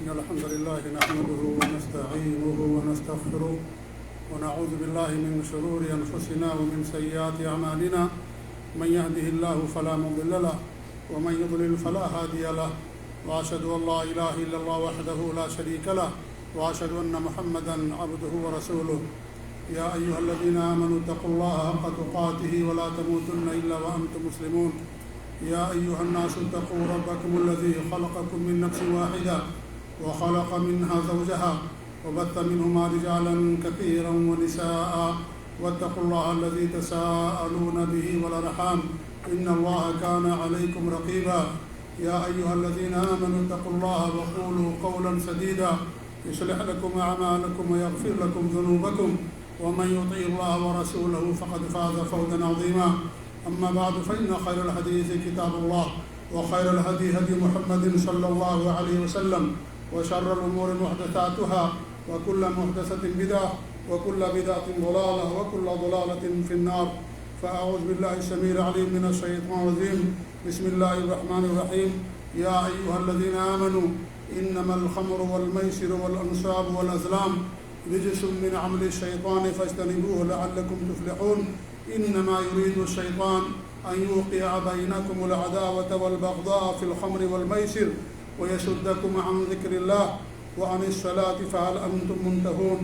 إن الحمد لله نحمده ونستعينه ونستغفره ونعوذ بالله من شرور أنفسنا ومن سيئات أعمالنا من يهده الله فلا مضل له ومن يضلل فلا هادي له وأشهد أن لا إله إلا الله وحده لا شريك له وأشهد أن محمدا عبده ورسوله يا أيها الذين آمنوا اتقوا الله حق تقاته ولا تموتن إلا وأنتم مسلمون يا أيها الناس اتقوا ربكم الذي خلقكم من نفس واحدة وخلق منها زوجها وبث منهما رجالا كثيرا ونساء واتقوا الله الذي تساءلون به والأرحام إن الله كان عليكم رقيبا يا أيها الذين آمنوا اتقوا الله وقولوا قولا سديدا يصلح لكم أعمالكم ويغفر لكم ذنوبكم ومن يطع الله ورسوله فقد فاز فوزا عظيما أما بعد فإن خير الحديث كتاب الله وخير الهدي هدي محمد صلى الله عليه وسلم وشر الأمور محدثاتها وكل محدثة بدعة وكل بدعة ضلالة وكل ضلالة في النار فأعوذ بالله السميع العليم من الشيطان الرجيم بسم الله الرحمن الرحيم يا أيها الذين آمنوا إنما الخمر والميسر والأنصاب والأزلام رجس من عمل الشيطان فاجتنبوه لعلكم تفلحون إنما يريد الشيطان أن يوقع بينكم العداوة والبغضاء في الخمر والميسر ويصدكم عن ذكر الله وعن الصلاة فهل أنتم منتهون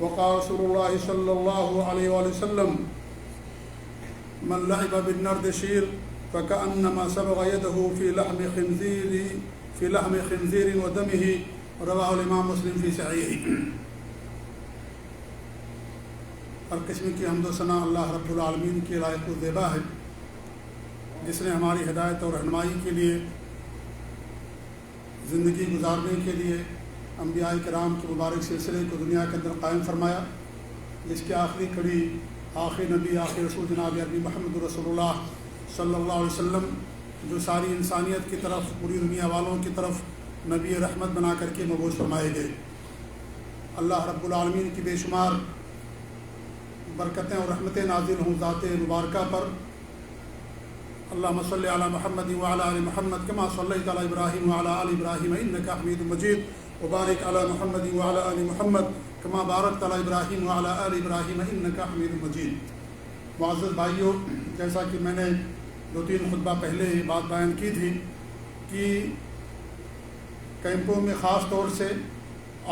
وقال رسول الله صلى الله عليه وسلم من لعب بالنردشير فكأنما سبغ يده في لحم خنزير ودمه رواه الإمام مسلم في صحيحه. ہر قسم کی حمد و ثنا اللہ رب العالمین کی لائق و زیبا ہے، جس نے ہماری ہدایت اور رہنمائی کے لیے، زندگی گزارنے کے لیے انبیاء کرام کے مبارک سلسلے کو دنیا کے اندر قائم فرمایا، جس کی آخری کڑی آخری نبی آخری رسول جناب عربی محمد رسول اللہ صلی اللہ علیہ وسلم، جو ساری انسانیت کی طرف، پوری دنیا والوں کی طرف نبی رحمت بنا کر کے مبعوث فرمائے گئے۔ اللہ رب العالمین کی بے شمار برکتیں اور رحمتیں نازل ہوں ذات مبارکہ پر۔ اللہم صلی علی محمد وعلی آل محمد کما صلیت علی ابراہیم وعلی آل ابراہیم انک حمید مجید وبارک علی محمد وعلی آل محمد کما بارکت علی ابراہیم وعلی آل ابراہیم انک حمید مجید۔ معزز بھائیو، جیسا کہ میں نے 2-3 خطبہ پہلے یہ بات بیان کی تھی کہ کیمپوں میں خاص طور سے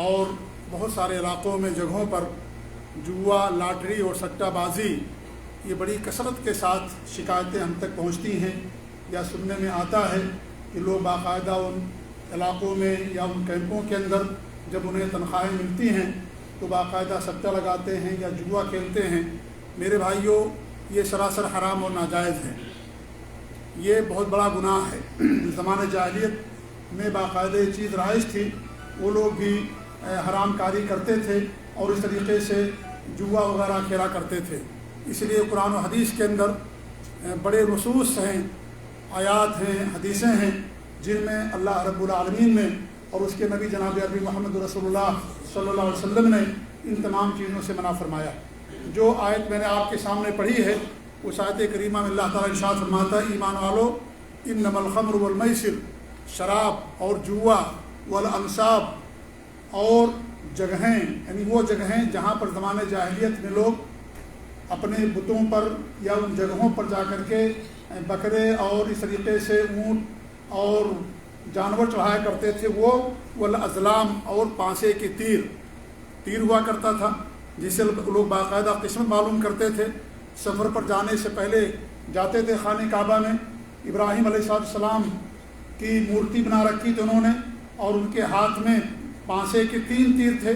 اور بہت سارے علاقوں میں جگہوں پر جوا، لاٹری اور سٹہ بازی یہ بڑی کثرت کے ساتھ شکایتیں ہم تک پہنچتی ہیں یا سننے میں آتا ہے کہ لوگ باقاعدہ ان علاقوں میں یا ان کیمپوں کے اندر جب انہیں تنخواہیں ملتی ہیں تو باقاعدہ سٹہ لگاتے ہیں یا جوا کھیلتے ہیں۔ میرے بھائیوں، یہ سراسر حرام اور ناجائز ہے، یہ بہت بڑا گناہ ہے۔ زمانۂ جاہلیت میں باقاعدہ یہ چیز رائج تھی، وہ لوگ بھی حرام کاری کرتے تھے اور اس طریقے سے جوا وغیرہ کھیلا کرتے تھے۔ اس لیے قرآن و حدیث کے اندر بڑے نصوص ہیں، آیات ہیں، حدیثیں ہیں جن میں اللہ رب العالمین نے اور اس کے نبی جناب عربی محمد رسول اللہ صلی اللہ علیہ وسلم نے ان تمام چیزوں سے منع فرمایا۔ جو آیت میں نے آپ کے سامنے پڑھی ہے، اس آیت کریمہ میں اللہ تعالیٰ ارشاد فرماتا ہے، ایمان والو انما الخمر والمیسر، شراب اور جوا، والانصاب اور جگہیں، یعنی وہ جگہیں جہاں پر زمانے جاہلیت میں لوگ اپنے بتوں پر یا ان جگہوں پر جا کر کے بکرے اور اس طریقے سے اونٹ اور جانور چڑھایا کرتے تھے، وہ والازلام اور پانسے کے تیر ہوا کرتا تھا، جس سے لوگ باقاعدہ قسمت معلوم کرتے تھے۔ سفر پر جانے سے پہلے جاتے تھے خانہ کعبہ میں، ابراہیم علیہ السلام کی مورتی بنا رکھی تھی انہوں نے، اور ان کے ہاتھ میں پانسے کے 3 تیر تھے۔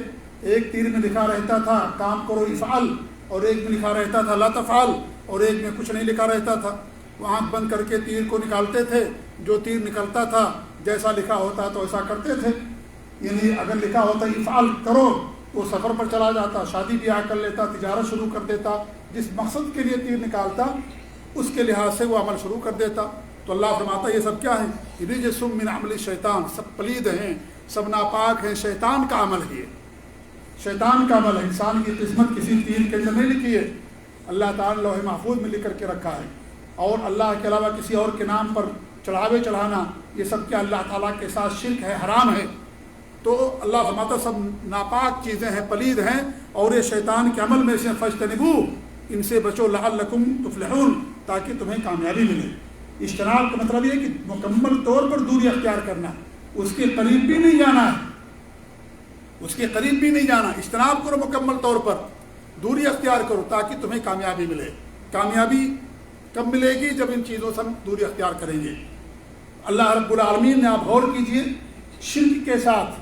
ایک تیر میں لکھا رہتا تھا کام کرو افعل، اور ایک میں لکھا رہتا تھا لا تفعل، اور ایک میں کچھ نہیں لکھا رہتا تھا۔ وہ آنکھ بند کر کے تیر کو نکالتے تھے، جو تیر نکلتا تھا جیسا لکھا ہوتا تو ایسا کرتے تھے، یعنی اگر لکھا ہوتا افعل کرو وہ سفر پر چلا جاتا، شادی بیاہ کر لیتا، تجارت شروع کر دیتا، جس مقصد کے لیے تیر نکالتا اس کے لحاظ سے وہ عمل شروع کر دیتا۔ تو اللہ فرماتا یہ سب کیا ہے؟ رجس من عمل الشیطان، سب پلید ہیں، سب ناپاک ہیں، شیطان کا عمل ہے، شیطان کا عمل ہے۔ انسان کی قسمت کسی تیر کے اندر نہیں لکھی ہے، اللہ تعالیٰ لوح محفوظ میں لکھ کر کے رکھا ہے، اور اللہ کے علاوہ کسی اور کے نام پر چڑھاوے چڑھانا یہ سب کیا اللہ تعالیٰ کے ساتھ شرک ہے، حرام ہے۔ تو اللہ فرماتا سب ناپاک چیزیں ہیں، پلید ہیں، اور یہ شیطان کے عمل میں سے فاجتنبو، ان سے بچو لعلکم تفلحون، تاکہ تمہیں کامیابی ملے۔ اجتناب کا مطلب یہ کہ مکمل طور پر دوری اختیار کرنا، اس کے قریب بھی نہیں جانا ہے، اس کے قریب بھی نہیں جانا، اجتناب کرو، مکمل طور پر دوری اختیار کرو تاکہ تمہیں کامیابی ملے۔ کامیابی کب ملے گی؟ جب ان چیزوں سے ہم دوری اختیار کریں گے۔ اللہ رب العالمین نے، آپ غور کیجئے، شرک کے ساتھ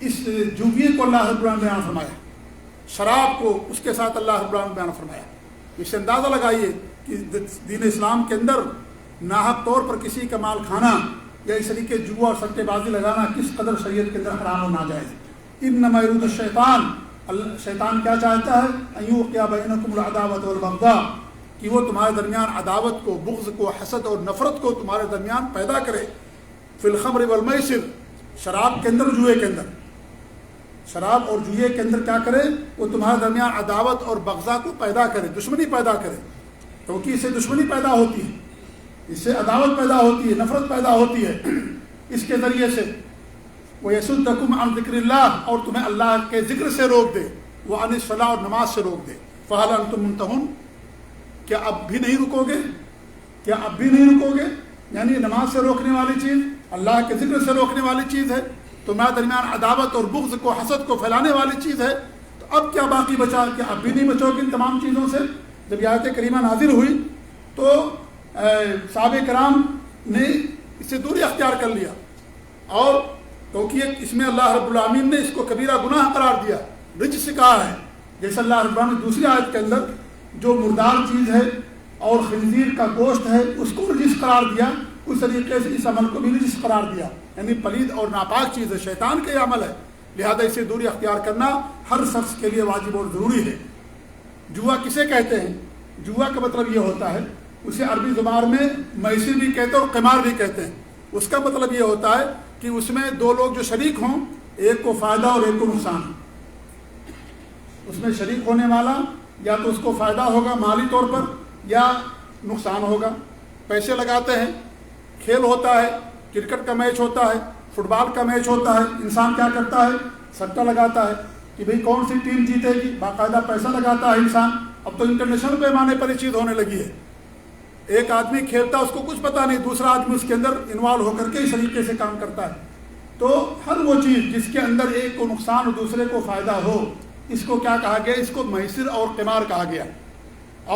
اس جوئیے کو اللہ رب العالمین نے بیان فرمایا، شراب کو اس کے ساتھ اللہ رب العالمین نے بیان فرمایا۔ اس سے اندازہ لگائیے کہ دین اسلام کے اندر ناحق طور پر کسی کا مال کھانا یا اس طریقے جوا اور سٹے بازی لگانا کس قدر شریعت کے اندر حرام اور ناجائز۔ انما یرید الشیطان، شیطان کیا چاہتا ہے؟ ان یوقع بینکم العداوۃ والبغضاء، کہ وہ تمہارے درمیان عداوت کو، بغض کو، حسد اور نفرت کو تمہارے درمیان پیدا کرے۔ فی الخمر والمیسر، شراب کے اندر، جوئے کے اندر، شراب اور جوئے کے اندر کیا کرے؟ وہ تمہارے درمیان عداوت اور بغضا کو پیدا کرے، دشمنی پیدا کرے، کیونکہ اس سے دشمنی پیدا ہوتی ہے، اس سے عداوت پیدا ہوتی ہے، نفرت پیدا ہوتی ہے اس کے ذریعے سے۔ وَيَصُدَّكُمْ عَنْ ذِكْرِ اللَّهِ، اور تمہیں اللہ کے ذکر سے روک دے، وَعَنِ الصَّلَاةِ، اور نماز سے روک دے۔ فَهَلْ أَنْتُمْ مُنْتَهُونَ، کیا اب بھی نہیں رکو گے؟ کیا اب بھی نہیں رکو گے؟ یعنی نماز سے روکنے والی چیز، اللہ کے ذکر سے روکنے والی چیز ہے، تمہارے درمیان عداوت اور بغض کو، حسد کو پھیلانے والی چیز ہے، تو اب کیا باقی بچا؟ کہ اب بھی نہیں بچو گے ان تمام چیزوں سے؟ جب یہ آیت کریمہ نازل ہوئی تو صحابہ کرام نے اس سے دوری اختیار کر لیا، اور کیونکہ اس میں اللہ رب العالمین نے اس کو کبیرہ گناہ قرار دیا، رجس کہا ہے، جیسے اللہ رب العالمین نے دوسری آیت کے اندر جو مردار چیز ہے اور خنزیر کا گوشت ہے اس کو رجس قرار دیا، اس طریقے سے اس عمل کو بھی رجس قرار دیا، یعنی پلید اور ناپاک چیز ہے، شیطان کا یہ عمل ہے، لہذا اسے دوری اختیار کرنا ہر شخص کے لیے واجب اور ضروری ہے۔ جوا کسے کہتے ہیں؟ جوا کا مطلب یہ ہوتا ہے، اسے عربی زبان میں میسر بھی کہتے ہیں اور قمار بھی کہتے ہیں۔ اس کا مطلب یہ ہوتا ہے کہ اس میں دو لوگ جو شریک ہوں، ایک کو فائدہ اور ایک کو نقصان، اس میں شریک ہونے والا یا تو اس کو فائدہ ہوگا مالی طور پر یا نقصان ہوگا۔ پیسے لگاتے ہیں، کھیل ہوتا ہے، کرکٹ کا میچ ہوتا ہے، فٹ بال کا میچ ہوتا ہے، انسان کیا کرتا ہے؟ سٹہ لگاتا ہے کہ بھئی کون سی ٹیم جیتے گی، باقاعدہ پیسہ لگاتا ہے انسان۔ اب تو انٹرنیشنل پیمانے پر یہ چیز ہونے لگی ہے، ایک آدمی کھیلتا ہے، اس کو کچھ پتہ نہیں، دوسرا آدمی اس کے اندر انوالو ہو کر کے اس طریقے سے کام کرتا ہے۔ تو ہر وہ چیز جس کے اندر ایک کو نقصان اور دوسرے کو فائدہ ہو، اس کو کیا کہا گیا؟ اس کو میسر اور قمار کہا گیا۔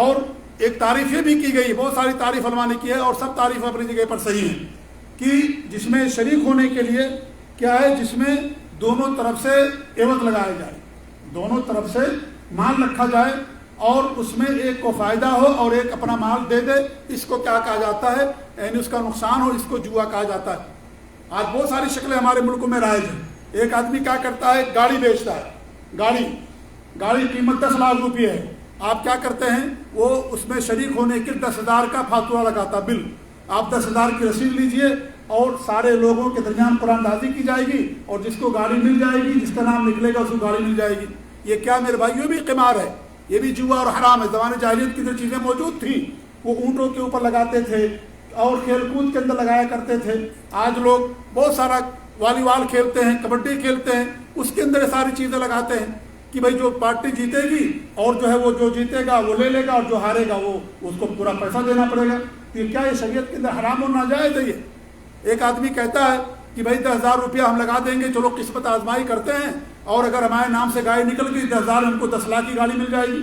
اور ایک تعریف یہ بھی کی گئی، بہت ساری تعریف علماء نے کی ہے اور سب تعریف اپنی جگہ پر صحیح ہیں، کہ جس میں شریک ہونے کے لیے کیا ہے؟ جس میں دونوں طرف سے عوض لگایا جائے، دونوں طرف سے مال رکھا جائے اور اس میں ایک کو فائدہ ہو اور ایک اپنا مال دے دے، اس کو کیا کہا جاتا ہے؟ یعنی اس کا نقصان ہو، اس کو جوا کہا جاتا ہے۔ آج بہت ساری شکلیں ہمارے ملکوں میں رائج ہیں۔ ایک آدمی کیا کرتا ہے؟ گاڑی بیچتا ہے، گاڑی قیمت 10 لاکھ روپے ہے، آپ کیا کرتے ہیں؟ وہ اس میں شریک ہونے کے 10,000 کا فاتورہ لگاتا، بل، آپ 10,000 کی رسید لیجئے اور سارے لوگوں کے درمیان قرآن دازی کی جائے گی، اور جس کو گاڑی مل جائے گی، جس کا نام نکلے گا اس کو گاڑی مل جائے گی۔ یہ کیا میرے بھائیوں؟ بھی قمار ہے، یہ بھی جوا اور حرام ہے۔ زمانے جاہلیت کی جو چیزیں موجود تھیں وہ اونٹوں کے اوپر لگاتے تھے اور کھیل کود کے اندر لگایا کرتے تھے۔ آج لوگ بہت سارا والی بال کھیلتے ہیں، کبڈی کھیلتے ہیں، اس کے اندر ساری چیزیں لگاتے ہیں کہ بھائی جو پارٹی جیتے گی اور جو ہے وہ جو جیتے گا وہ لے لے گا، اور جو ہارے گا وہ اس کو پورا پیسہ دینا پڑے گا۔ یہ کیا؟ یہ شریعت کے اندر حرام اور ناجائز ہے۔ یہ ایک آدمی کہتا ہے کہ بھائی 10,000 روپیہ ہم لگا دیں گے، چلو قسمت آزمائی کرتے ہیں، اور اگر ہمارے نام سے گائے نکل گئی 10,000 ہم کو 10 لاکھ کی گاڑی مل جائے گی۔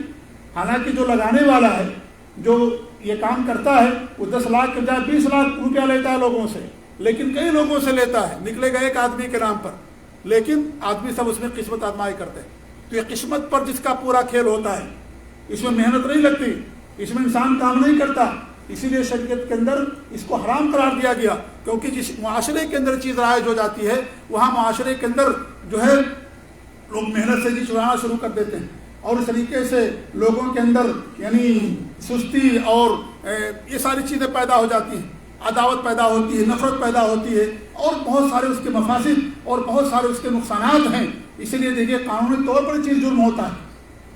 حالانکہ جو لگانے والا ہے، جو یہ کام کرتا ہے، وہ 10 لاکھ کے بجائے 20 لاکھ روپیہ لیتا ہے لوگوں سے، لیکن کئی لوگوں سے لیتا ہے، نکلے گا ایک آدمی کے نام پر، لیکن آدمی سب اس میں قسمت آزمائی کرتے ہیں۔ تو یہ قسمت پر جس کا پورا کھیل ہوتا ہے، اس میں محنت نہیں لگتی، اس میں انسان کام نہیں کرتا، اسی لیے شریعت کے اندر اس کو حرام قرار دیا گیا۔ کیونکہ جس معاشرے کے اندر چیز رائج ہو جاتی ہے، وہاں معاشرے کے اندر جو ہے لوگ محنت سے جی چڑھانا شروع کر دیتے ہیں، اور اس طریقے سے لوگوں کے اندر یعنی سستی اور یہ ساری چیزیں پیدا ہو جاتی ہیں، عداوت پیدا ہوتی ہے، نفرت پیدا ہوتی ہے، اور بہت سارے اس کے مفاسد اور بہت سارے اس کے نقصانات ہیں۔ اسی لیے دیکھیے قانونی طور پر چیز جرم ہوتا ہے،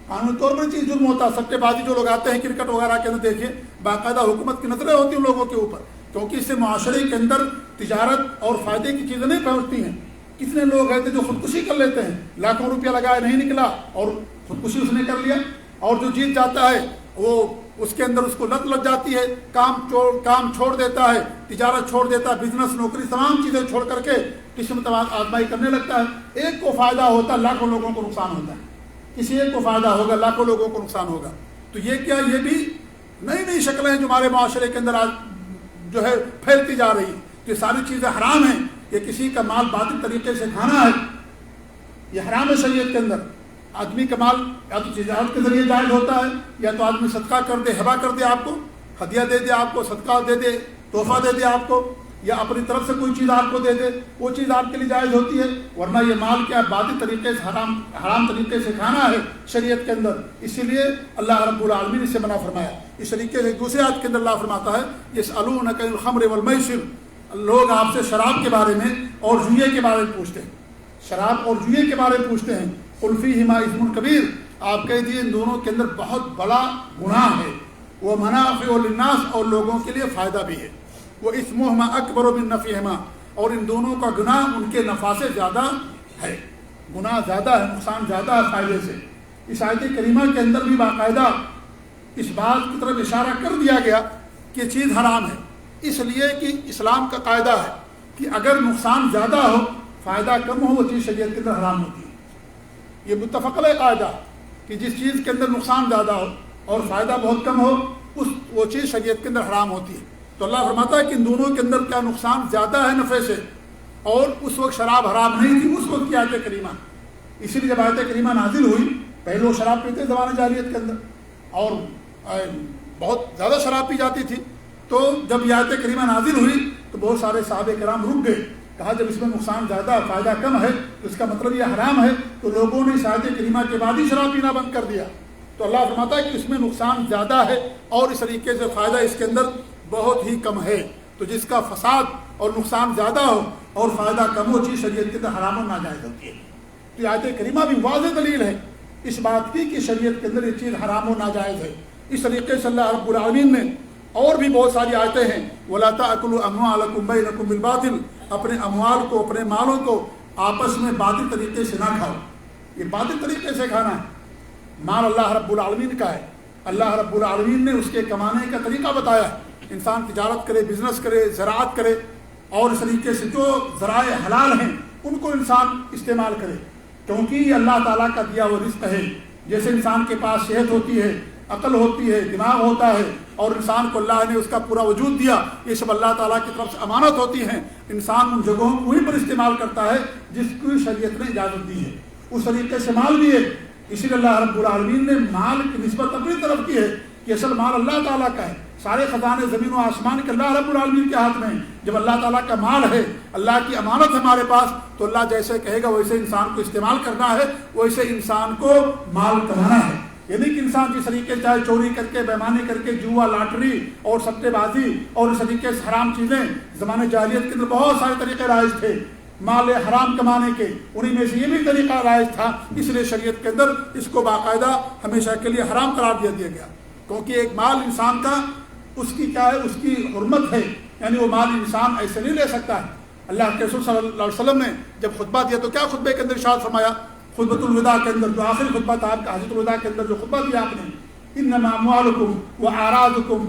قانونی طور پر چیز جرم ہوتا ہے۔ سٹے بازی جو لوگ آتے ہیں کرکٹ وغیرہ کے اندر، دیکھیے باقاعدہ حکومت کی نظریں ہوتی ہیں لوگوں کے اوپر، کیونکہ اس سے معاشرے کے اندر تجارت اور فائدے کی چیزیں نہیں پہنچتی ہیں۔ کتنے لوگ ہیں جو خودکشی کر لیتے ہیں، لاکھوں روپیہ لگائے نہیں نکلا اور خودکشی اس نے کر لیا. اور جو جیت جاتا ہے وہ اس کے اندر اس کو لت لگ جاتی ہے، کام چھوڑ دیتا ہے، تجارت چھوڑ دیتا ہے، بزنس نوکری تمام چیزیں چھوڑ کر کے قسمت آزمائی کرنے لگتا ہے. ایک کو فائدہ ہوتا ہے، لاکھوں لوگوں کو نقصان ہوتا ہے. کسی ایک کو فائدہ ہوگا، لاکھوں لوگوں کو نقصان ہوگا. تو یہ کیا، یہ بھی نئی نئی شکلیں ہیں جو ہمارے معاشرے کے اندر آج جو ہے پھیلتی جا رہی. تو یہ ساری چیزیں حرام ہیں. یہ کسی کا مال باطل طریقے سے کھانا ہے، یہ حرام ہے شریعت کے اندر. آدمی کا مال یا تو تجارت کے ذریعے جائز ہوتا ہے، یا تو آدمی صدقہ کر دے، ہبہ کر دے، آپ کو ہدیہ دے دے، آپ کو صدقہ دے دے، تحفہ دے دے آپ کو، یا اپنی طرف سے کوئی چیز آپ کو دے دے، وہ چیز آپ کے لیے جائز ہوتی ہے. ورنہ یہ مال کیا باطل طریقے سے حرام طریقے سے کھانا ہے شریعت کے اندر. اسی لیے اللہ رب العالمین نے اسے منع فرمایا. اس طریقے سے دوسرے آیت کے اندر اللہ فرماتا ہے یسألونک عن الخمر والمیسر، لوگ آپ سے شراب کے بارے میں اور جوئے کے بارے میں پوچھتے ہیں، شراب اور جوئے کے بارے میں پوچھتے ہیں. قل فیہما اثم کبیر، آپ کہہ دیے ان دونوں کے اندر بہت بڑا گناہ ہے. وہ منافع للناس، اور لوگوں کے لیے فائدہ بھی ہے. وہ اثمہما اکبر من نفعہما، اور ان دونوں کا گناہ ان کے نفع سے زیادہ ہے. گناہ زیادہ ہے، نقصان زیادہ ہے فائدے سے. اس آیت کریمہ کے اندر بھی باقاعدہ اس بات کی طرف اشارہ کر دیا گیا کہ یہ چیز حرام ہے، اس لیے کہ اسلام کا قاعدہ ہے کہ اگر نقصان زیادہ ہو فائدہ کم ہو وہ چیز شریعت کے اندر حرام ہوتی ہے. یہ متفق علیہ قاعدہ کہ جس چیز کے اندر نقصان زیادہ ہو اور فائدہ بہت کم ہو وہ چیز شریعت کے اندر حرام ہوتی ہے. تو اللہ فرماتا ہے کہ ان دونوں کے اندر کیا نقصان زیادہ ہے نفع سے. اور اس وقت شراب حرام نہیں تھی اس وقت کی آیت کریمہ. اسی لیے جب آیت کریمہ نازل ہوئی، پہلے وہ شراب پیتے زمانہ جاہلیت کے اندر اور بہت زیادہ شراب پی جاتی تھی. تو جب یہ آیت کریمہ نازل ہوئی تو بہت سارے صحابہ کرام رک گئے، کہا جب اس میں نقصان زیادہ فائدہ کم ہے تو اس کا مطلب یہ حرام ہے. تو لوگوں نے اس آیت کریمہ کے بعد ہی شراب پینا بند کر دیا. تو اللہ فرماتا ہے کہ اس میں نقصان زیادہ ہے اور اس طریقے سے فائدہ اس کے اندر بہت ہی کم ہے. تو جس کا فساد اور نقصان زیادہ ہو اور فائدہ کم ہو چیز شریعت کے اندر حرام و ناجائز ہوتی ہے. تو یہ آیت کریمہ بھی واضح دلیل ہے اس بات کی کہ شریعت کے اندر یہ چیز حرام و ناجائز ہے. اس طریقے سے اللہ رب العالمین نے اور بھی بہت ساری آیتیں ہیں. وَلَا تَأْكُلُوا أَمْوَالَكُمْ بَيْنَكُمْ بِالْبَاطِلِ، اپنے اموال کو، اپنے مالوں کو آپس میں باطل طریقے سے نہ کھاؤ. یہ باطل طریقے سے کھانا ہے. مال اللہ رب العالمین کا ہے، اللہ رب العالمین نے اس کے کمانے کا طریقہ بتایا ہے. انسان تجارت کرے، بزنس کرے، زراعت کرے، اور اس طریقے سے جو ذرائع حلال ہیں ان کو انسان استعمال کرے، کیونکہ یہ اللہ تعالیٰ کا دیا وہ رزق ہے. جیسے انسان کے پاس صحت ہوتی ہے، عقل ہوتی ہے، دماغ ہوتا ہے، اور انسان کو اللہ نے اس کا پورا وجود دیا، یہ سب اللہ تعالیٰ کی طرف سے امانت ہوتی ہیں. انسان ان جگہوں کو وہیں پر استعمال کرتا ہے جس کی شریعت نے اجازت دی ہے. اس طریقے سے مال بھی ہے. اسی لیے اللہ رب العالمین نے مال کی نسبت اپنی طرف کی ہے کہ اصل مال اللہ تعالیٰ کا ہے. سارے خزانے زمین و آسمان کے اللہ رب العالمین کے ہاتھ میں ہیں. جب اللہ تعالیٰ کا مال ہے، اللہ کی امانت ہے ہمارے پاس، تو اللہ جیسے کہے گا ویسے انسان کو استعمال کرنا ہے، ویسے انسان کو مال کمانا ہے. یعنی کہ انسان جس طریقے چاہے چوری کر کے، بیمانی کر کے، جوا، لاٹری اور سٹے بازی اور اس طریقے سے حرام چیزیں، زمانے جاہلیت کے اندر بہت سارے طریقے رائج تھے مال حرام کمانے کے، انہیں میں سے یہ بھی طریقہ رائج تھا. اس لیے شریعت کے اندر اس کو باقاعدہ ہمیشہ کے لیے حرام قرار دیا گیا، کیونکہ ایک مال انسان کا اس کی کیا ہے، اس کی حرمت ہے. یعنی وہ مال انسان ایسے نہیں لے سکتا ہے. اللہ کے رسول صلی اللہ علیہ وسلم نے جب خطبہ دیا تو کیا خطبے کے اندر ارشاد فرمایا؟ خطبۃ الوداع کے اندر جو آخری خطبہ تھا آپ کا، حجۃ الوداع کے اندر جو خطبہ دیا آپ نے، انما اموالکم واعراضکم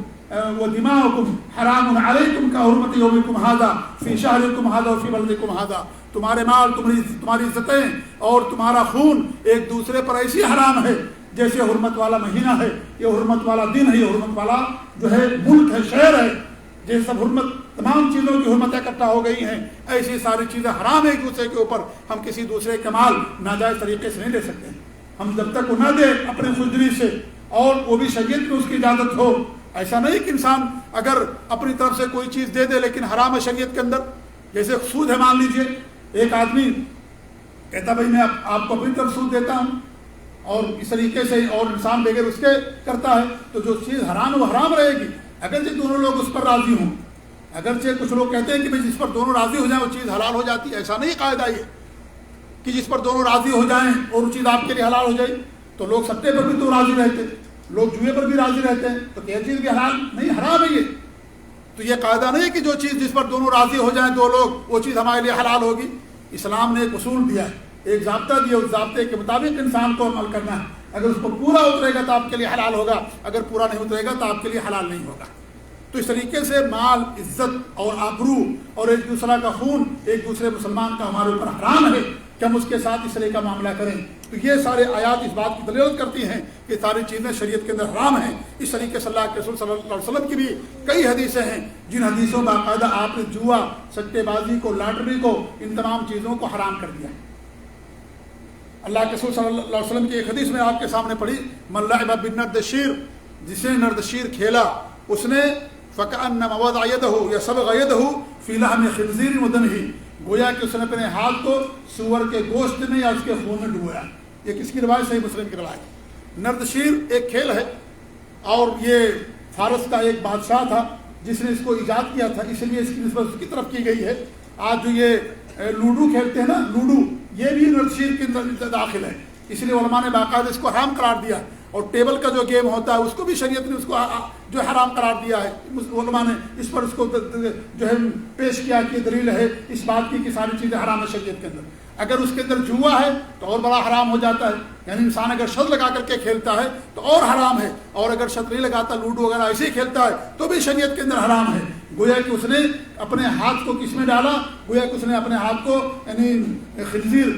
ودماؤکم حرام علیکم کحرمۃ یومکم ھذا فی شہرکم ھذا وفی بلدکم ھذا. تمہارے مال، تمہاری عزتیں اور تمہارا خون ایک دوسرے پر ایسی حرام ہے جیسے حرمت والا مہینہ ہے، یہ حرمت والا دن ہے، یہ حرمت والا جو ہے ملک ہے، شہر ہے. جیسے سب حرمت، تمام چیزوں کی حرمتیں اکٹھا ہو گئی ہیں، ایسی ساری چیزیں حرام ہیں ایک دوسرے کے اوپر. ہم کسی دوسرے کے مال ناجائز طریقے سے نہیں لے سکتے. ہم جب تک وہ نہ دے اپنے خوشدلی سے، اور وہ بھی شریعت میں اس کی اجازت ہو. ایسا نہیں کہ انسان اگر اپنی طرف سے کوئی چیز دے دے لیکن حرام ہے شریعت کے اندر. جیسے سود ہے، مان لیجئے ایک آدمی کہتا بھائی میں آپ کو اپنی طرف سود دیتا ہوں، اور اس طریقے سے اور انسان بغیر اس کے کرتا ہے، تو جو چیز حرام ہے وہ حرام رہے گی اگرچہ دونوں لوگ اس پر راضی ہوں. اگرچہ کچھ لوگ کہتے ہیں کہ بھائی جس پر دونوں راضی ہو جائیں وہ چیز حلال ہو جاتی ہے. ایسا نہیں قاعدہ یہ کہ جس پر دونوں راضی ہو جائیں اور وہ چیز آپ کے لیے حلال ہو جائے. تو لوگ سٹے پر بھی تو راضی رہتے، لوگ جوئے پر بھی راضی رہتے ہیں، تو یہ چیز بھی حلال نہیں، حرام ہے یہ. تو یہ قاعدہ نہیں کہ جو چیز جس پر دونوں راضی ہو جائیں دو لوگ وہ چیز ہمارے لیے حلال ہوگی. اسلام نے ایک اصول دیا ہے، ایک ضابطہ دیا، اس ضابطے کے مطابق انسان کو عمل کرنا ہے. اگر اس کو پورا اترے گا تو آپ کے لیے حلال ہوگا، اگر پورا نہیں اترے گا تو آپ کے لیے حلال نہیں ہوگا. تو اس طریقے سے مال، عزت اور آبرو اور ایک دوسرے کا خون، ایک دوسرے مسلمان کا ہمارے اوپر حرام ہے کہ ہم اس کے ساتھ اس طرح کا معاملہ کریں. تو یہ سارے آیات اس بات کی دلیل کرتی ہیں کہ ساری چیزیں شریعت کے اندر حرام ہیں. اس طریقے سے اللہ کے رسول صلی اللہ علیہ وسلم کی بھی کئی حدیثیں ہیں جن حدیثوں میں باقاعدہ آپ نے جوا، سٹے بازی کو، لاٹری کو، ان تمام چیزوں کو حرام کر دیا. اللہ کے رسول صلی اللہ علیہ وسلم کی ایک حدیث میں آپ کے سامنے پڑھی، من لعب بالنردشیر، جسے نردشیر کھیلا اس نے فکأنما وضع یدہ یا صبغ یدہ فی لحم خنزیر ودمہ، گویا کہ اس نے اپنے ہاتھ کو سور کے گوشت میں یا اس کے خون میں ڈبویا. یہ کس کی روایت؟ صحیح مسلم کی روایت. نردشیر ایک کھیل ہے اور یہ فارس کا ایک بادشاہ تھا جس نے اس کو ایجاد کیا تھا، اس لیے اس کی نسبت اس کی طرف کی گئی ہے. آج جو یہ لوڈو کھیلتے ہیں نا، لوڈو، یہ بھی نردشیر کے اندر داخل ہے، اس لیے علماء نے باقاعدہ اس کو حرام قرار دیا. اور ٹیبل کا جو گیم ہوتا ہے اس کو بھی شریعت نے اس کو جو حرام قرار دیا ہے. علماء نے اس پر اس کو جو ہے پیش کیا کہ دلیل ہے اس بات کی کہ ساری چیزیں حرام ہے شریعت کے اندر. اگر اس کے اندر جوا ہے تو اور بڑا حرام ہو جاتا ہے، یعنی انسان اگر شرط لگا کر کے کھیلتا ہے تو اور حرام ہے، اور اگر شرط نہیں لگاتا، لوڈو وغیرہ ایسے ہی کھیلتا ہے تو بھی شریعت کے اندر حرام ہے. گویا کہ اس نے اپنے ہاتھ کو کس میں ڈالا؟ گویا کہ اس نے اپنے ہاتھ کو یعنی خنزیر،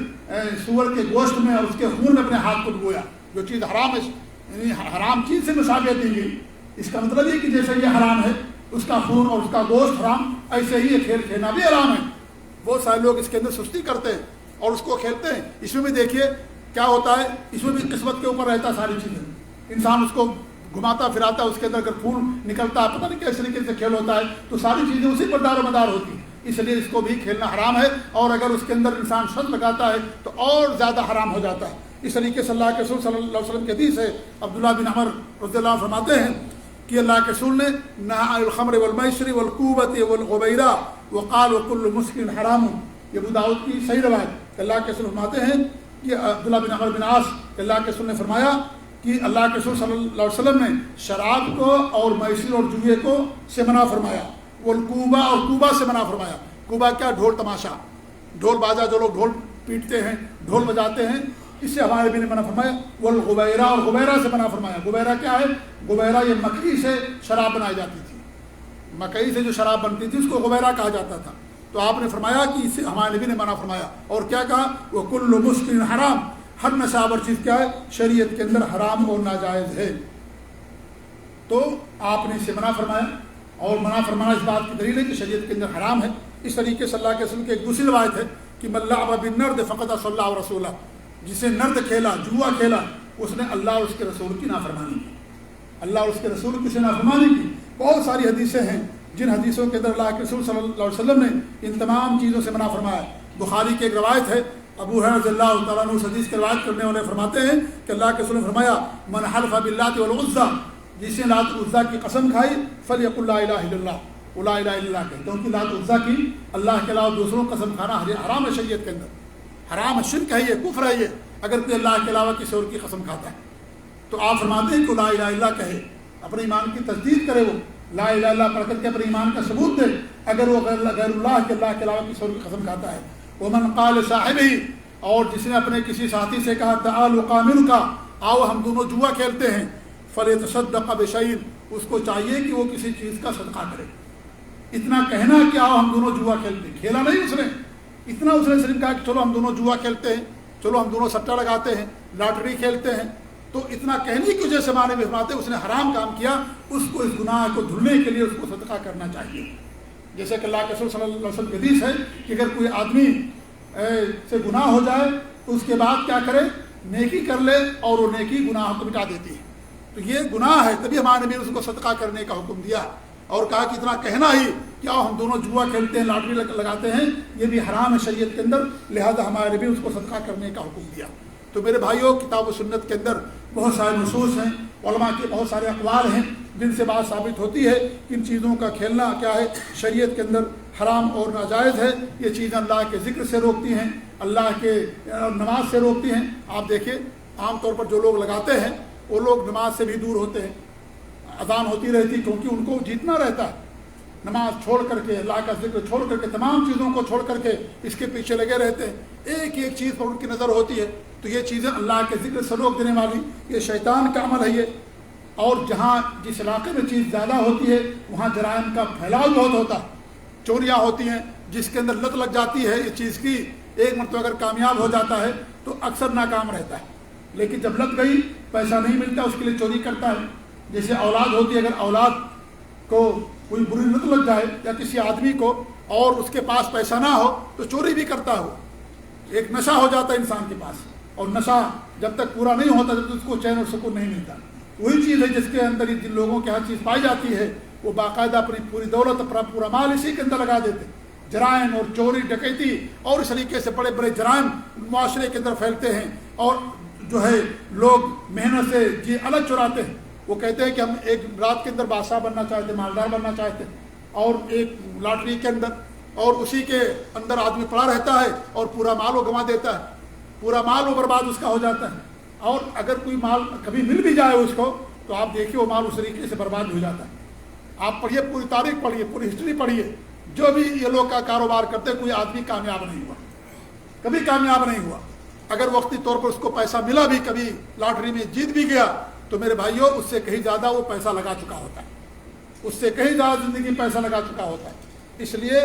سور کے گوشت میں اور اس کے خون میں اپنے ہاتھ کو ڈبویا. جو چیز حرام ہے، یعنی حرام چیز سے مشابہت دی گئی. اس کا مطلب یہ کہ جیسے یہ حرام ہے، اس کا خون اور اس کا گوشت حرام، ایسے ہی یہ کھیل کھیلنا بھی حرام ہے. بہت سارے لوگ اس کے اندر سستی کرتے ہیں اور اس کو کھیلتے ہیں. اس میں بھی دیکھیے کیا ہوتا ہے، اس میں بھی قسمت کے اوپر رہتا ہے ساری چیزیں. انسان اس کو گھماتا پھراتا ہے، اس کے اندر اگر خون نکلتا ہے، پتہ نہیں کس طریقے سے کھیل ہوتا ہے، تو ساری چیزیں اسی پر دار و مدار ہوتی ہیں. اس لیے اس کو بھی کھیلنا حرام ہے، اور اگر اس کے اندر انسان شرط لگاتا ہے تو اور زیادہ حرام ہو جاتا ہے. اس طریقے سے اللہ کے رسول صلی اللہ علیہ وسلم کی حدیث ہے، عبداللہ بن عمر رضی اللہ عنہ فرماتے ہیں کہ اللہ کے رسول نے نہى عن الخمر والمیسر والکوبۃ والغبیرہ وقال وكل مسکر حرام. یہ ابو داؤد کی صحیح روایت کہ اللہ کے رسول فرماتے ہیں کہ عبداللہ بن عمر بن عاص کہ اللہ کے رسول نے فرمایا کہ اللہ کے رسول صلی اللہ علیہ وسلم نے شراب کو اور میسر اور جوئے کو سے منع فرمایا، والکوبہ اور کوبہ سے منع فرمایا. کوبہ کیا؟ ڈھول تماشا، ڈھول باجا، جو لوگ ڈھول پیٹتے ہیں، ڈھول بجاتے ہیں، اس سے ہمارے نبی نے منع فرمایا. والغبیرہ اور غبیرہ سے منع فرمایا. غبیرہ کیا ہے؟ غبیرہ یہ مکئی سے شراب بنائی جاتی تھی، مکئی سے جو شراب بنتی تھی اس کو غبیرہ کہا جاتا تھا. تو آپ نے فرمایا کہ اس سے ہمارے نبی نے منع فرمایا. اور کیا کہا؟ وَكُلُّ مُسْكِرٍ حرام، ہر نشہور چیز کیا ہے؟ شریعت کے اندر حرام اور ناجائز ہے. تو آپ نے اسے منع فرمایا، اور منع فرمانا اس بات کی دلیل ہے کہ شریعت کے اندر حرام ہے. اس طریقے سے اللہ کے رسول کی ایک دوسری روایت ہے کہ من لعب بالنرد فقد عصى الله ورسوله، جسے نرد کھیلا، جوا کھیلا، اس نے اللہ اور اس کے رسول کی نافرمانی کی. اللہ اور اس کے رسول کی سے نافرمانی کی. بہت ساری حدیثیں ہیں جن حدیثوں کے اندر اللہ کے رسول صلی اللہ علیہ وسلم نے ان تمام چیزوں سے منع فرمایا. بخاری کی ایک روایت ہے، ابو ہریرہ رضی اللہ تعالیٰ عنہ اس حدیث کی روایت کرنے والے فرماتے ہیں کہ اللہ کے رسول نے فرمایا من حلف باللات والعزى، جس نے لات عزیٰ کی قسم کھائی، فلیقل لا الہ الا اللہ، لا الہ الا اللہ کہے، کیونکہ لات عزیٰ کی اللہ کے علاوہ دوسروں قسم کھانا حرام ہے شریعت کے اندر. حرام ہے، شرک ہے، یہ کفر ہے یہ، اگر کوئی اللہ کے علاوہ کسی اور کی قسم کھاتا ہے. تو آپ فرماتے ہیں کہ لا الہ الا اللہ کہے، اپنے ایمان کی تجدید کرے، وہ لا الہ الا اللہ پڑھ کر کے اپنے ایمان کا ثبوت دے اگر وہ غیر اللہ کے علاوہ کسی اور کی قسم کھاتا ہے. ومن قال صاحبہ، اور جس نے اپنے کسی ساتھی سے کہا تعال اقامرک، آؤ ہم دونوں جوا کھیلتے ہیں، فلیتصدق بشیء، اس کو چاہیے کہ وہ کسی چیز کا صدقہ کرے. اتنا کہنا کہ آؤ ہم دونوں جوا کھیلتے ہیں، کھیلا نہیں اس نے، اتنا اس نے صرف کہا کہ چلو ہم دونوں جوا کھیلتے ہیں، چلو ہم دونوں سٹا لگاتے ہیں، لاٹری کھیلتے ہیں. تو اتنا کہنے کی وجہ سے ہمارے بھی فرماتے اس نے حرام کام کیا، اس کو اس گناہ کو دھلنے کے لیے اس کو صدقہ کرنا چاہیے. جیسے کہ اللہ کے رسول صلی اللہ علیہ وسلم کی حدیث ہے کہ اگر کوئی آدمی سے گناہ ہو جائے تو اس کے بعد کیا کرے؟ نیکی کر لے، اور وہ نیکی گناہ کو مٹا دیتی ہے. تو یہ گناہ ہے، تبھی ہمارے نبی نے اس کو صدقہ کرنے کا حکم دیا، اور کہا کہ اتنا کہنا ہی کہ آؤ ہم دونوں جوا کھیلتے ہیں، لاٹری لگاتے ہیں، یہ بھی حرام ہے شریعت کے اندر، لہذا ہمارے نبی نے اس کو صدقہ کرنے کا حکم دیا. تو میرے بھائیوں، کتاب و سنت کے اندر بہت سارے نصوص ہیں، علماء کے بہت سارے اقوال ہیں جن سے بات ثابت ہوتی ہے کہ ان چیزوں کا کھیلنا کیا ہے، شریعت کے اندر حرام اور ناجائز ہے. یہ چیزیں اللہ کے ذکر سے روکتی ہیں، اللہ کے نماز سے روکتی ہیں. آپ دیکھیں عام طور پر جو لوگ لگاتے ہیں وہ لوگ نماز سے بھی دور ہوتے ہیں، اذان ہوتی رہتی کیونکہ ان کو جیتنا رہتا ہے. نماز چھوڑ کر کے، اللہ کا ذکر چھوڑ کر کے، تمام چیزوں کو چھوڑ کر کے اس کے پیچھے لگے رہتے ہیں، ایک ایک چیز پر ان کی نظر ہوتی ہے. تو یہ چیزیں اللہ کے ذکر سے روک دینے والی، یہ شیطان کا عمل ہے یہ. اور جہاں جس علاقے میں چیز زیادہ ہوتی ہے وہاں جرائم کا پھیلاؤ بہت ہوتا ہے، چوریاں ہوتی ہیں. جس کے اندر لت لگ جاتی ہے اس چیز کی، ایک مرتبہ اگر کامیاب ہو جاتا ہے تو اکثر ناکام رہتا ہے، لیکن جب لت گئی پیسہ نہیں ملتا اس کے لیے چوری کرتا ہے. جیسے اولاد ہوتی ہے، اگر اولاد کو کوئی بری لت لگ جائے یا کسی آدمی کو اور اس کے پاس پیسہ نہ ہو تو چوری بھی کرتا ہو. ایک نشہ ہو جاتا ہے انسان کے پاس، اور نشہ جب تک پورا نہیں ہوتا جب تک اس کو چین اور سکون نہیں ملتا. وہی چیز ہے جس کے اندر جن لوگوں کے ہر چیز پائی جاتی ہے وہ باقاعدہ اپنی پوری دولت، اپنا پورا مال اسی کے اندر لگا دیتے. جرائم اور چوری ڈکیتی اور اس طریقے سے بڑے بڑے جرائم معاشرے کے اندر پھیلتے ہیں. اور جو ہے لوگ محنت سے جی الگ چراتے ہیں. وہ کہتے ہیں کہ ہم ایک رات کے اندر بادشاہ بننا چاہتے، مالدار بننا چاہتے، اور ایک لاٹری کے اندر، اور اسی کے اندر آدمی پڑا رہتا ہے اور پورا مال وہ گنوا دیتا ہے، پورا مال وہ برباد اس کا ہو جاتا ہے. اور اگر کوئی مال کبھی مل بھی جائے اس کو تو آپ دیکھیے وہ مال اس طریقے سے برباد ہو جاتا ہے. آپ پڑھیے، پوری تاریخ پڑھیے، پوری ہسٹری پڑھیے، جو بھی یہ لوگ کا کاروبار کرتے کوئی آدمی کامیاب نہیں ہوا، کبھی کامیاب نہیں ہوا. اگر وقتی طور پر اس کو پیسہ ملا بھی، کبھی لاٹری میں جیت بھی گیا تو میرے بھائیوں اس سے کہیں زیادہ وہ پیسہ لگا چکا ہوتا ہے، اس سے کہیں زیادہ زندگی پیسہ لگا چکا ہوتا ہے. اس لیے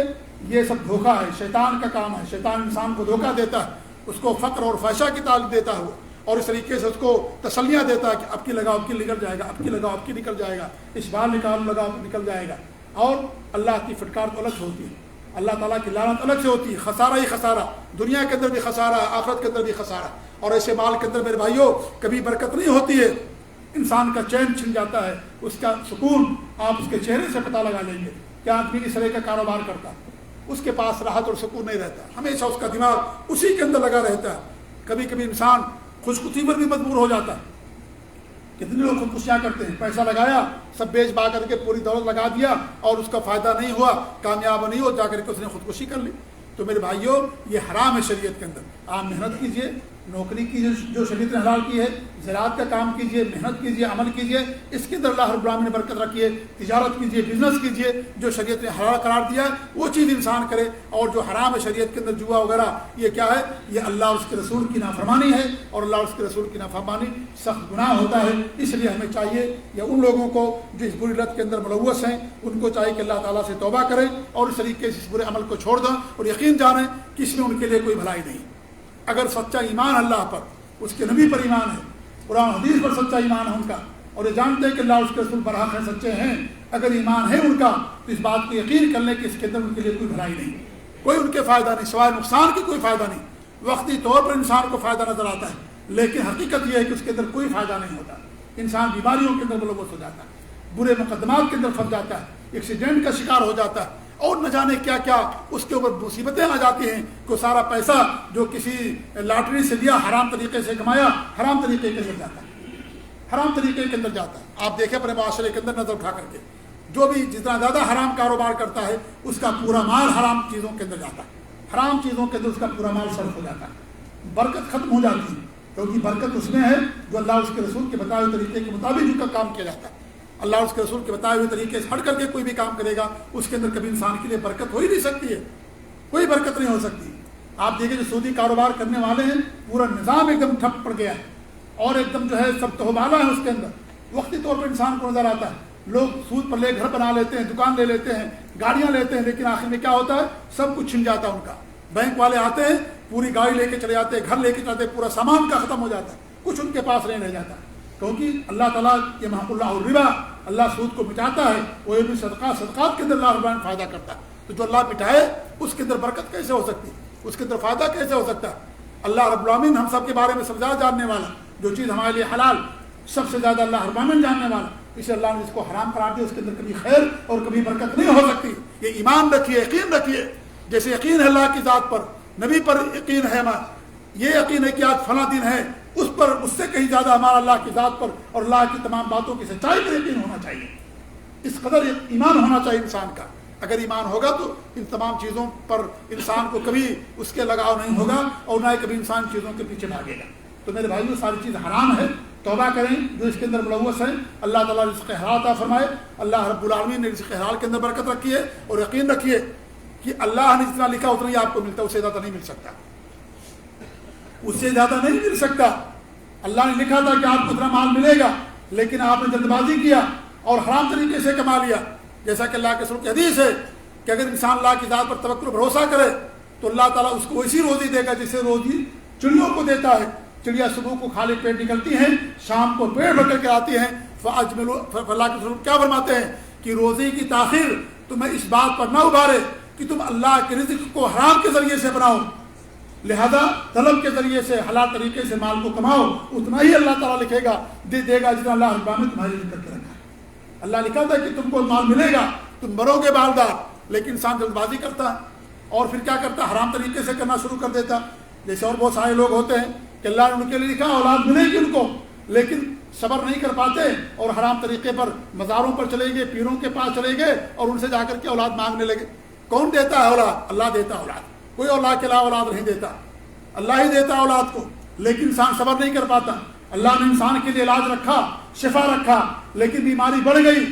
یہ سب دھوکہ ہے، شیطان کا کام ہے. شیطان انسان کو دھوکہ دیتا ہے، اس کو فقر اور فحشہ کی تعلیم دیتا ہے وہ، اور اس طریقے سے اس کو تسلیاں دیتا ہے کہ اب کی لگاؤ، اب کی نکل جائے گا، اب کی لگاؤ، اب کی نکل جائے گا، اس بار نکالو لگاؤ نکل جائے گا. اور اللہ کی فٹکار تو الگ سے ہوتی ہے، اللہ تعالیٰ کی لعنت الگ سے ہوتی ہے. خسارہ ہی خسارہ، دنیا کے اندر بھی خسارہ، آخرت کے اندر بھی خسارہ. اور ایسے مال کے اندر میرے بھائیوں کبھی برکت نہیں ہوتی ہے، انسان کا چین چھن جاتا ہے، اس کا سکون آپ اس کے چہرے سے پتہ لگا لیں گے. کیا آدمی اس طرح کا کاروبار کرتا ہے اس کے پاس راحت اور سکون نہیں رہتا، ہمیشہ اس کا دماغ اسی کے اندر لگا رہتا ہے. کبھی کبھی انسان خودکشی پر بھی مجبور ہو جاتا ہے. کتنے لوگ خودکشیاں کرتے ہیں، پیسہ لگایا، سب بیچ با کر کے پوری دولت لگا دیا اور اس کا فائدہ نہیں ہوا، کامیاب نہیں ہو، جا کر کے اس نے خودکشی کر لی. تو میرے بھائیوں یہ حرام ہے شریعت کے اندر. آپ محنت کیجئے، نوکری کیجیے جو شریعت نے حلال کی ہے، زراعت کا کام کیجیے، محنت کیجیے، عمل کیجیے، اس کے اندر اللہ رب العالمین نے برکت رکھی ہے. تجارت کیجیے، بزنس کیجیے، جو شریعت نے حلال قرار دیا ہے وہ چیز انسان کرے. اور جو حرام ہے شریعت کے اندر، جوا وغیرہ، یہ کیا ہے؟ یہ اللہ اور اس کے رسول کی نافرمانی ہے، اور اللہ اور اس کے رسول کی نافرمانی سخت گناہ ہوتا ہے. اس لیے ہمیں چاہیے یا ان لوگوں کو جو اس بری لت کے اندر ملوث ہیں ان کو چاہیے کہ اللہ تعالیٰ سے توبہ کریں اور اس طریقے سے اس برے عمل کو چھوڑ دیں اور یقین جانیں کہ اس میں ان کے لیے کوئی بھلائی نہیں. اگر سچا ایمان اللہ پر، اس کے نبی پر ایمان ہے، قرآن حدیث پر سچا ایمان ہے ان کا، اور یہ جانتے ہیں کہ اللہ اور اس کے رسول برحق ہیں، سچے ہیں، اگر ایمان ہے ان کا تو اس بات کو یقین کر لیں کہ اس کے اندر ان کے لیے کوئی بھلائی نہیں، کوئی ان کے فائدہ نہیں، سوائے نقصان کی کوئی فائدہ نہیں. وقتی طور پر انسان کو فائدہ نظر آتا ہے لیکن حقیقت یہ ہے کہ اس کے اندر کوئی فائدہ نہیں ہوتا. انسان بیماریوں کے اندر ملوث ہو جاتا ہے، برے مقدمات کے اندر پھنس جاتا ہے، ایکسیڈنٹ کا شکار ہو جاتا ہے، اور نہ جانے کیا کیا اس کے اوپر مصیبتیں آ جاتی ہیں کہ سارا پیسہ جو کسی لاٹری سے لیا، حرام طریقے سے کمایا، حرام طریقے کے اندر جاتا ہے، حرام طریقے کے اندر جاتا ہے. آپ دیکھیں اپنے معاشرے کے اندر نظر اٹھا کر کے، جو بھی جتنا زیادہ حرام کاروبار کرتا ہے اس کا پورا مال حرام چیزوں کے اندر جاتا ہے، حرام چیزوں کے اندر اس کا پورا مال صرف ہو جاتا ہے. برکت ختم ہو جاتی ہے، کیونکہ برکت اس میں ہے جو اللہ اور اس کے رسول کے بتائے ہوئے طریقے کے مطابق جن کا کام کیا جاتا ہے. اللہ اور اس کے رسول کے بتائے ہوئے طریقے سے ہٹ کر کے کوئی بھی کام کرے گا اس کے اندر کبھی انسان کے لیے برکت ہو ہی نہیں سکتی ہے، کوئی برکت نہیں ہو سکتی. آپ دیکھیں جو سودی کاروبار کرنے والے ہیں پورا نظام ایک دم ٹھپ پڑ گیا ہے اور ایک دم جو ہے سب تہبالا ہے اس کے اندر. وقتی طور پر انسان کو نظر آتا ہے لوگ سود پر لے گھر بنا لیتے ہیں، دکان لے لیتے ہیں، گاڑیاں لیتے ہیں، لیکن آخر میں کیا ہوتا ہے؟ سب کچھ چھن جاتا ہے ان کا. بینک والے آتے ہیں، پوری گاڑی لے کے چلے جاتے ہیں، گھر لے کے چلتے ہیں، پورا سامان کا ختم ہو جاتا ہے، کچھ ان کے پاس نہیں رہ جاتا. کیونکہ اللہ تعالیٰ یہ محق اللہ الربا، اللہ سود کو مٹاتا ہے، وہ بھی صدقات کے اندر اللہ رب العالمین فائدہ کرتا ہے. تو جو اللہ مٹائے اس کے اندر برکت کیسے ہو سکتی ہے؟ اس کے اندر فائدہ کیسے ہو سکتا ہے؟ اللہ رب العالمین ہم سب کے بارے میں سب زیادہ جاننے والا، جو چیز ہمارے لیے حلال سب سے زیادہ اللہ رب العالمین جاننے والا، اسے اللہ نے جس کو حرام قرار دیا اس کے اندر کبھی خیر اور کبھی برکت نہیں ہو سکتی. یہ ایمان رکھیے، یقین رکھیے، جیسے یقین ہے اللہ کی ذات پر، نبی پر یقین ہے، یہ یقین ہے کہ آج فلاں دن ہے، اس پر اس سے کہیں زیادہ ہمارا اللہ کی ذات پر اور اللہ کی تمام باتوں کی سچائی پر یقین ہونا چاہیے. اس قدر ایمان ہونا چاہیے انسان کا. اگر ایمان ہوگا تو ان تمام چیزوں پر انسان کو کبھی اس کے لگاؤ نہیں ہوگا اور نہ ہی کبھی انسان چیزوں کے پیچھے بھاگے گا. تو میرے بھائیوں ساری چیز حرام ہے، توبہ کریں جو اس کے اندر ملوث ہیں. اللہ تعالیٰ رزق حلال عطا فرمائے. اللہ رب العالمین نے رزق حلال کے اندر برکت رکھی ہے, اور یقین رکھیے کہ اللہ نے جتنا لکھا اتنا ہی آپ کو ملتا ہے, اس سے زیادہ نہیں مل سکتا, اس سے زیادہ نہیں مل سکتا. اللہ نے لکھا تھا کہ آپ کو اتنا مال ملے گا, لیکن آپ نے جلد بازی کیا اور حرام طریقے سے کما لیا. جیسا کہ اللہ کے رسول کی حدیث ہے کہ اگر انسان اللہ کی ذات پر توکل و بھروسہ کرے تو اللہ تعالیٰ اس کو ویسی روزی دے گا جسے روزی چڑیوں کو دیتا ہے. چڑیا صبح کو خالی پیٹ نکلتی ہیں, شام کو پیٹ بھر کے آتی ہیں. اللہ کے رسول کیا فرماتے ہیں کہ روزی کی تاخیر تمہیں اس بات پر نہ ابھارے کہ تم اللہ کے رزق کو حرام کے ذریعے سے بناؤ, لہذا طلب کے ذریعے سے حلال طریقے سے مال کو کماؤ, اتنا ہی اللہ تعالیٰ لکھے گا دے گا جتنا اللہ رب العالمین تمہارے لیے کر کے رکھا ہے. اللہ لکھا تھا کہ تم کو مال ملے گا, تم مرو گے بالدار, لیکن انسان جلد بازی کرتا ہے اور پھر کیا کرتا ہے, حرام طریقے سے کرنا شروع کر دیتا. جیسے اور بہت سارے لوگ ہوتے ہیں کہ اللہ نے ان کے لیے لکھا اولاد ملے گی ان کو, لیکن صبر نہیں کر پاتے اور حرام طریقے پر مزاروں پر چلے گئے, پیروں کے پاس چلے گئے اور ان سے جا کر کے اولاد مانگنے لگے. کون دیتا ہے اولاد؟ اللہ دیتا ہے اولاد, کوئی اللہ کے علاوہ اولاد نہیں دیتا, اللہ ہی دیتا ہے اولاد کو. لیکن انسان صبر نہیں کر پاتا. اللہ نے انسان کے لیے علاج رکھا, شفا رکھا, لیکن بیماری بڑھ گئی.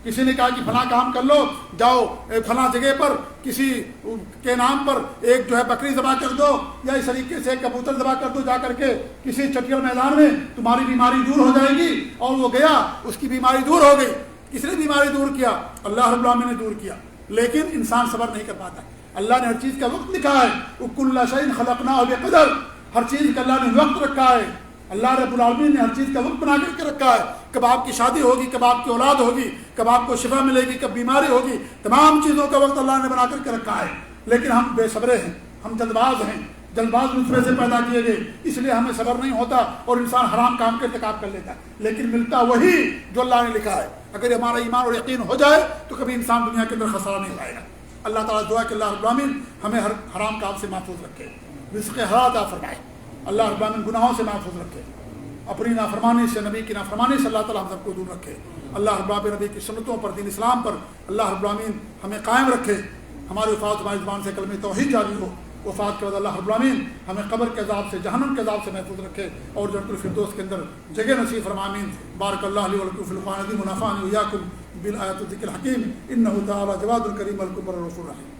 کسی نے کہا کہ فلاں کام کر لو, جاؤ فلاں جگہ پر کسی کے نام پر ایک جو ہے بکری ذبح کر دو, یا اس طریقے سے کبوتر ذبح کر دو جا کر کے کسی چٹیل میدان میں, تمہاری بیماری دور ہو جائے گی. اور وہ گیا, اس کی بیماری دور ہو گئی. کس نے بیماری دور کیا؟ اللہ رب العالمین نے دور کیا. لیکن انسان صبر نہیں کر پاتا. اللہ نے ہر چیز کا وقت لکھا ہے, وَكُلَّ شَيْءٍ خَلَقْنَاهُ بِقَدَرٍ, ہر چیز کا اللہ نے وقت رکھا ہے. اللہ رب العالمین نے ہر چیز کا وقت بنا کر کے رکھا ہے. کب آپ کی شادی ہوگی, کب آپ کی اولاد ہوگی, کب آپ کو شفا ملے گی, کب بیماری ہوگی, تمام چیزوں کا وقت اللہ نے بنا کر کے رکھا ہے. لیکن ہم بے صبرے ہیں, ہم جلد باز ہیں, جلد باز دوسرے سے پیدا کیے گئے, اس لیے ہمیں صبر نہیں ہوتا اور انسان حرام کام کے ارتکاب کر لیتا ہے. لیکن ملتا وہی جو اللہ نے لکھا ہے. اگر ہمارا ایمان اور یقین ہو جائے تو کبھی انسان دنیا کے اندر خسارہ نہیں پائے گا. اللہ تعالیٰ دعا کہ اللہ رب العالمین ہمیں ہر حرام کام سے محفوظ رکھے, رزق حلال عطا فرمائے. اللہ رب العالمین گناہوں سے محفوظ رکھے, اپنی نافرمانی سے, نبی کی نافرمانی سے اللہ تعالیٰ ہم سب کو دور رکھے. اللہ رب العالمین نبی کی سنتوں پر, دین اسلام پر اللہ رب العالمین ہمیں قائم رکھے. ہماری وفات ہماری زبان سے کلمہ توحید جاری ہو. وفات کے بعد اللہ رب العالمین ہمیں قبر کے عذاب سے, جہنم کے عذاب سے محفوظ رکھے اور جنت الفردوس کے اندر جگہ نصیب فرمائے. آمین. بارک اللہ علی ولکم فی القرآن العظیم ونفعنی وإیاکم بالآیات الذکر الحکیم. انہ تعالی جواد الکریم الکبر الرسول الرحیم.